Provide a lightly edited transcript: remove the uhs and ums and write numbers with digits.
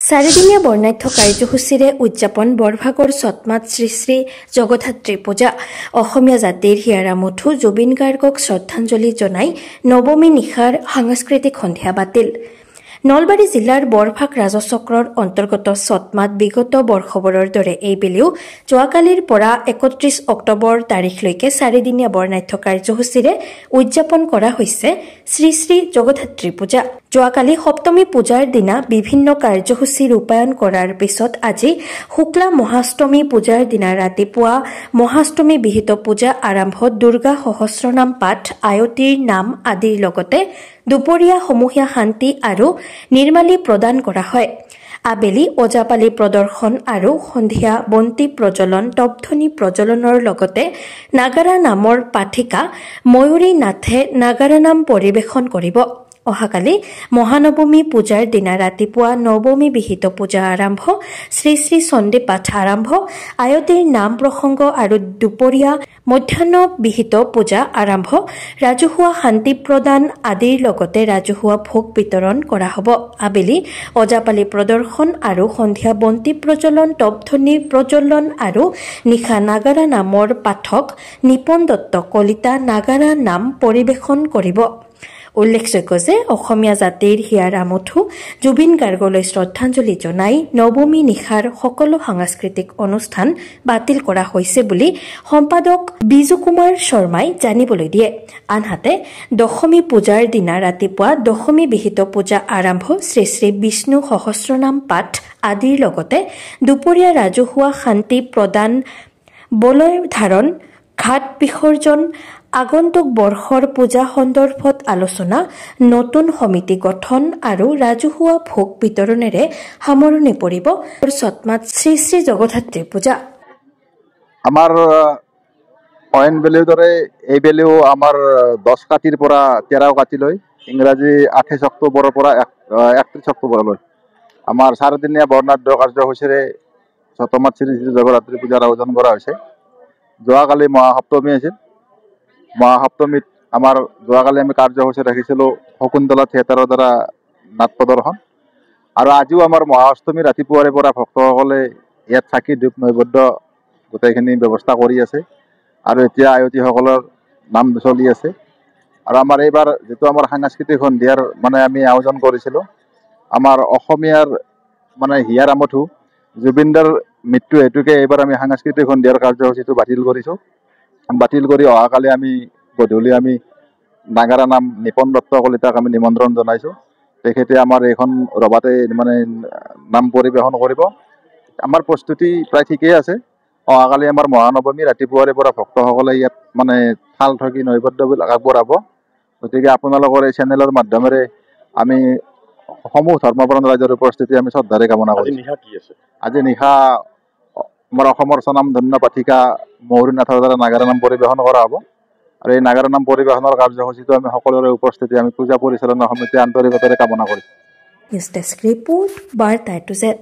চাৰিদিনীয়া বৰ্ণাঢ্য কাৰ্যসূচীৰে উদযাপন বৰভাগৰ চটমাট শ্ৰী শ্ৰী জগধাত্ৰী পূজা। অসমীয়া জাতিৰ হিয়াৰা মুঠু জুবিন গাৰ্গক শ্ৰদ্ধাঞ্জলি জনাই নৱমী নিশাৰ সাংস্কৃতিক সন্ধিয়া বাতিল। নলবাৰী জিলাৰ বৰভাগ ৰাজচক্ৰৰ অন্তৰ্গত চটমাট বিগত বৰ্ষবোৰৰ দৰে এইবেলিও যোৱাকালিৰ পৰা ৩১ অক্টোবৰ তাৰিখলৈকে চাৰিদিনীয়া বৰ্ণাঢ্য কাৰ্যসূচীৰে উদযাপন কৰা হৈছে শ্ৰী শ্ৰী জগধাত্ৰী পূজা। যোৱাকালি সপ্তমী পূজাৰ দিনা বিভিন্ন কাৰ্যসূচী ৰূপায়ণ কৰাৰ পিছত আজি শুক্লা মহাষ্টমী পূজাৰ দিনা ৰাতিপুৱা মহাষ্টমী বিহিত পূজা আৰম্ভ দুৰ্গা সহস্ৰনাম পাঠ, আয়তীৰ নাম আদিৰ লগতে দুপৰীয়া সমূহীয়া শান্তি আৰু নিৰ্মালী প্ৰদান কৰা হয়। আবেলি ওজাপালি প্ৰদৰ্শন আৰু সন্ধিয়া বন্তি প্ৰজ্বলন, তপধ্বনি প্ৰজ্বলনৰ লগতে নাগাৰা নামৰ পাঠিকা ময়ূৰী নাথে নাগাৰা নাম পৰিৱেশন কৰিব। অহাকালি মহানৱমী পূজাৰ দিনা ৰাতিপুৱা নৱমী বিহিত পূজা আৰম্ভ, শ্ৰী শ্ৰী চণ্ডী পাঠ আৰম্ভ, আয়তীৰ নাম প্ৰসংগ আৰু দুপৰীয়া মধ্যাহ্ন বিহিত পূজা আৰম্ভ, ৰাজহুৱা শান্তি প্ৰদান আদিৰ লগতে ৰাজহুৱা ভোগ বিতৰণ কৰা হ'ব। আবেলি ওজাপালি প্ৰদৰ্শন আৰু সন্ধিয়া বন্তি প্ৰজ্বলন, তপধ্বনি প্ৰজ্বলন আৰু নিশা নাগাৰা নামৰ পাঠক নিপন দত্ত কলিতা নাগাৰা নাম পৰিৱেশন কৰিব। উল্লেখযোগ্য যে অসমীয়া জাতিৰ হিয়াৰা মুঠু জুবিন গাৰ্গলৈ শ্ৰদ্ধাঞ্জলি জনাই নৱমী নিশাৰ সকলো সাংস্কৃতিক অনুষ্ঠান বাতিল কৰা হৈছে বুলি সম্পাদক বিজু কুমাৰ শৰ্মাই জানিবলৈ দিয়ে। আনহাতে দশমী পূজাৰ দিনা ৰাতিপুৱা দশমী বিহিত পূজা আৰম্ভ, শ্ৰী শ্ৰী বিষ্ণু সহস্ৰনাম পাঠ আদিৰ লগতে দুপৰীয়া ৰাজহুৱা শান্তি প্ৰদান, বলয় ধাৰণ, ঘাট বিসৰ্জন, আগন্তুক বৰ্ষৰ পূজা সন্দৰ্ভত আলোচনা, নতুন সমিতি গঠন আৰু ৰাজহুৱা ভোগ বিতৰণেৰে সামৰণি পৰিব চটমাট শ্ৰী শ্ৰী জগধাত্ৰী পূজা। আমাৰ অইন বেলিৰ দৰে এই বেলিও আমাৰ 10 কাতিৰ পৰা 13 কাতিলৈ, ইংৰাজী 28 অক্টোবৰৰ পৰা 31 অক্টোবৰলৈ আমাৰ চাৰিদিনীয়া বৰ্ণাঢ্য কাৰ্যসূচীৰে চটমাট শ্ৰী শ্ৰী জগধাত্ৰী পূজাৰ আয়োজন কৰা হৈছে। যোৱাকালি মহাসপ্তমী আছিল। মহাসপ্তমীত আমাৰ যোৱাকালি আমি কাৰ্যসূচী ৰাখিছিলোঁ শকুন্তলা থিয়েটাৰৰ দ্বাৰা নাট প্ৰদৰ্শন, আৰু আজিও আমাৰ মহাষ্টমী ৰাতিপুৱাৰে পৰা ভক্তসকলে ইয়াত চাকি ধূপ নৈবদ্য গোটেইখিনি ব্যৱস্থা কৰি আছে আৰু এতিয়া আয়তীসকলৰ নাম চলি আছে। আৰু আমাৰ এইবাৰ যিটো আমাৰ সাংস্কৃতিক সন্ধিয়াৰ আমি আয়োজন কৰিছিলোঁ, আমাৰ অসমীয়াৰ হিয়াৰ আমঠু জুবিনদাৰ মৃত্যু হেতুকে এইবাৰ আমি সাংস্কৃতিক সন্ধিয়াৰ কাৰ্যসূচীটো বাতিল কৰিছোঁ। বাতিল কৰি অহাকালি আমি গধূলি নাগাৰা নাম নিপন দত্ত কলিতাক আমি নিমন্ত্ৰণ জনাইছোঁ। তেখেতে আমাৰ এইখন ৰবাতে নাম পৰিৱেশন কৰিব। আমাৰ প্ৰস্তুতি প্ৰায় ঠিকেই আছে। অহাকালি আমাৰ মহানৱমী, ৰাতিপুৱাৰে পৰা ভক্তসকলে ইয়াত থাল ঠগি নৈবদ্যবিলাক আগবঢ়াব। গতিকে আপোনালোকৰ এই চেনেলৰ মাধ্যমেৰে আমি সমূহ ধৰ্মপ্ৰাণ ৰাইজৰ উপস্থিতি আমি শ্ৰদ্ধাৰে কামনা কৰিছোঁ। আজি নিশা আমাৰ অসমৰ স্বনামধন্য পাঠিকা ময়ূৰী নাথৰ দ্বাৰা নাগাৰা নাম পৰিৱেশন কৰা হ'ব। আৰু এই নাগাৰা নাম পৰিৱেশনৰ কাৰ্যসূচীটো আমি সকলোৰে উপস্থিতি আমি পূজা পৰিচালনা সমিতিৰ আন্তৰিকতাৰে কামনা কৰিছোঁ। নিউজ ডেস্ক ৰিপোৰ্ট, বাৰ্তা টু জেড।